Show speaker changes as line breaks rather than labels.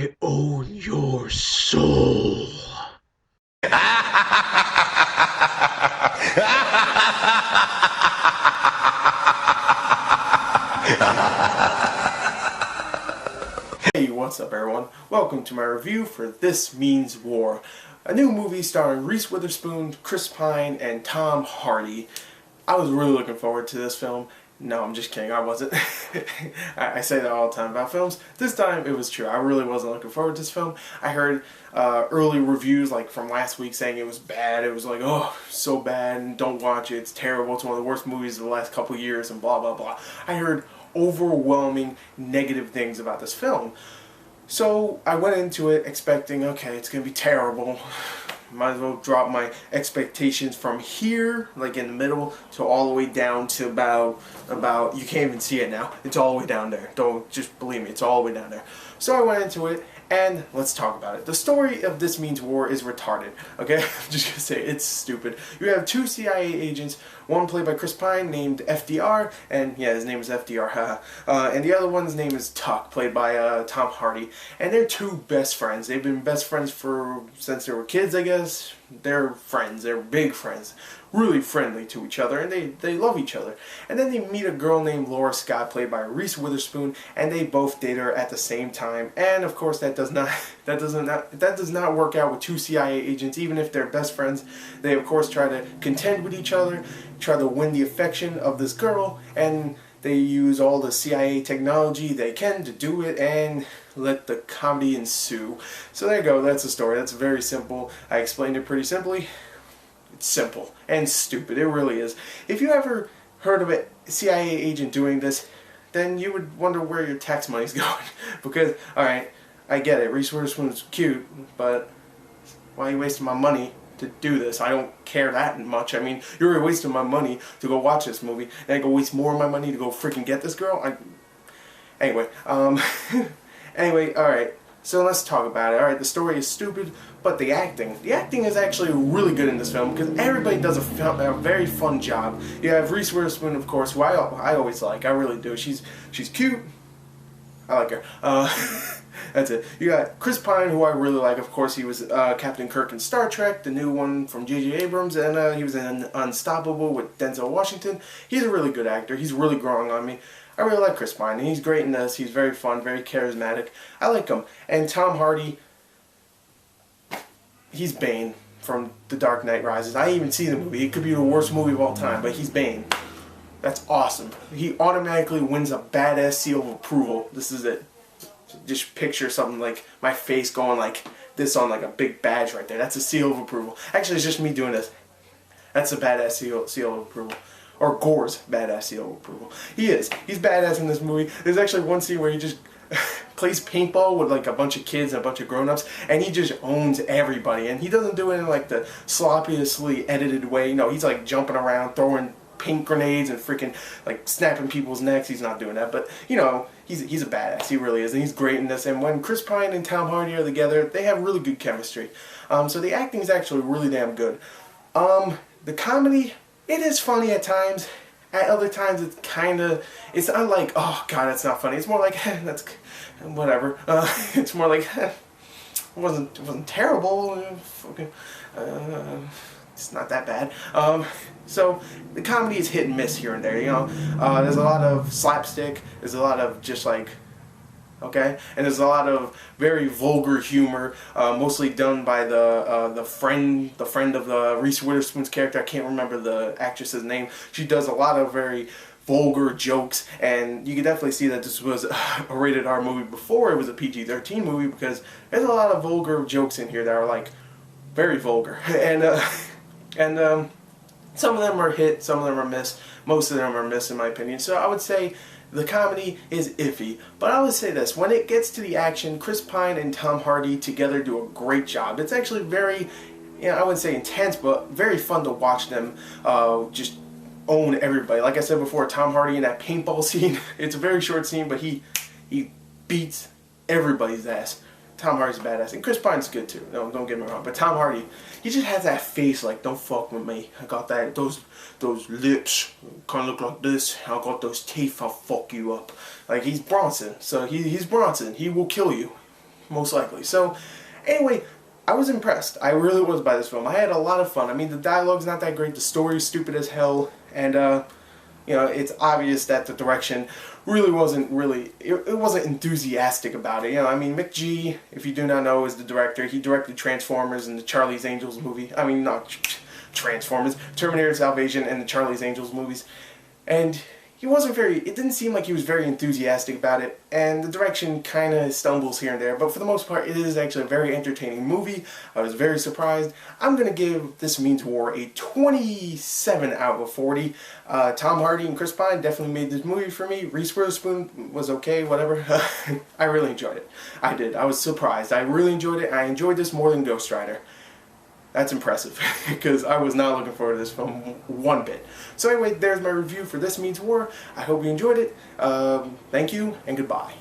I own your soul.
Hey, what's up everyone? Welcome to my review for This Means War, a new movie starring Reese Witherspoon, Chris Pine, and Tom Hardy. I was really looking forward to this film. No, I'm just kidding, I wasn't. I say that all the time about films. This time it was true. I really wasn't looking forward to this film. I heard early reviews like from last week saying it was bad. It was like, oh, so bad, and don't watch it. It's terrible. It's one of the worst movies of the last couple of years, and blah, blah, blah. I heard overwhelming negative things about this film. So I went into it expecting, okay, it's going to be terrible. Might as well drop my expectations from here, like in the middle, to all the way down to about, you can't even see it now. It's all the way down there. Don't, just believe me, it's all the way down there. So I went into it, and let's talk about it. The story of This Means War is retarded, okay? I'm just gonna say, it's stupid. You have two CIA agents, one played by Chris Pine, named FDR, and yeah, his name is FDR, haha. And the other one's name is Tuck, played by Tom Hardy. And they're two best friends. They've been best friends since they were kids, I guess. They're friends, they're big friends. Really friendly to each other, and they love each other. And then they meet a girl named Laura Scott, played by Reese Witherspoon, and they both date her at the same time. And of course that does not work out with two CIA agents, even if they're best friends. They of course try to contend with each other, try to win the affection of this girl, and they use all the CIA technology they can to do it, and let the comedy ensue. So there you go, that's the story. That's very simple. I explained it pretty simply. It's simple and stupid. It really is. If you ever heard of a CIA agent doing this, then you would wonder where your tax money's going. Because, alright, I get it. Reese Witherspoon's cute, but why are you wasting my money to do this? I don't care that much. I mean, you're wasting my money to go watch this movie, and I go waste more of my money to go freaking get this girl? Anyway, anyway, alright. So let's talk about it. Alright, the story is stupid, but the acting is actually really good in this film because everybody does a very fun job. You have Reese Witherspoon, of course, who I always like. I really do. She's cute. I like her. That's it. You got Chris Pine, who I really like. Of course, he was Captain Kirk in Star Trek, the new one from J.J. Abrams, and he was in Unstoppable with Denzel Washington. He's a really good actor. He's really growing on me. I really like Chris Pine, and he's great in this. He's very fun, very charismatic. I like him. And Tom Hardy, he's Bane from The Dark Knight Rises. I even see the movie. It could be the worst movie of all time, but he's Bane. That's awesome. He automatically wins a badass seal of approval. This is it. Just picture something like my face going like this on like a big badge right there. That's a seal of approval. Actually, it's just me doing this. That's a badass seal of approval. Or Gore's badass seal of approval. He is. He's badass in this movie. There's actually one scene where he just plays paintball with like a bunch of kids and a bunch of grown-ups, and he just owns everybody. And he doesn't do it in like the sloppily edited way. No, he's like jumping around, throwing paint grenades and freaking like snapping people's necks. He's not doing that, but you know, he's a badass. He really is, and he's great in this. And when Chris Pine and Tom Hardy are together, they have really good chemistry. So the acting is actually really damn good. The comedy, it is funny at times. At other times, it's not like, oh god, that's not funny. It's more like, that's whatever. It's more like, it wasn't terrible. It's not that bad. So the comedy is hit and miss here and there. You know, there's a lot of slapstick. There's a lot of just like, okay, and there's a lot of very vulgar humor, mostly done by the friend of the Reese Witherspoon's character. I can't remember the actress's name. She does a lot of very vulgar jokes, and you can definitely see that this was a rated R movie before it was a PG-13 movie, because there's a lot of vulgar jokes in here that are like very vulgar, and some of them are hit, some of them are miss, most of them are miss in my opinion. So I would say the comedy is iffy, but I would say this: when it gets to the action, Chris Pine and Tom Hardy together do a great job. It's actually very, you know, I wouldn't say intense, but very fun to watch them just own everybody. Like I said before, Tom Hardy in that paintball scene, it's a very short scene, but he beats everybody's ass. Tom Hardy's a badass, and Chris Pine's good too. No, don't get me wrong, but Tom Hardy, he just has that face like, don't fuck with me. I got that, those lips kind of look like this. I got those teeth. I'll fuck you up. Like, he's Bronson, so he's Bronson. He will kill you. most likely. So, anyway, I was impressed. I really was by this film. I had a lot of fun. I mean, the dialogue's not that great, the story's stupid as hell, and, you know, it's obvious that the direction really wasn't it wasn't enthusiastic about it. You know, I mean, McG, if you do not know, is the director. He directed Transformers and the Charlie's Angels movie. I mean, not Transformers, Terminator Salvation and the Charlie's Angels movies. And he wasn't it didn't seem like he was very enthusiastic about it, and the direction kind of stumbles here and there, but for the most part it is actually a very entertaining movie. I was very surprised. I'm going to give This Means War a 27 out of 40. Tom Hardy and Chris Pine definitely made this movie for me. Reese Witherspoon was okay, whatever. I really enjoyed it. I did. I was surprised. I really enjoyed it. I enjoyed this more than Ghost Rider. That's impressive, because I was not looking forward to this film one bit. So anyway, there's my review for This Means War. I hope you enjoyed it. Thank you, and goodbye.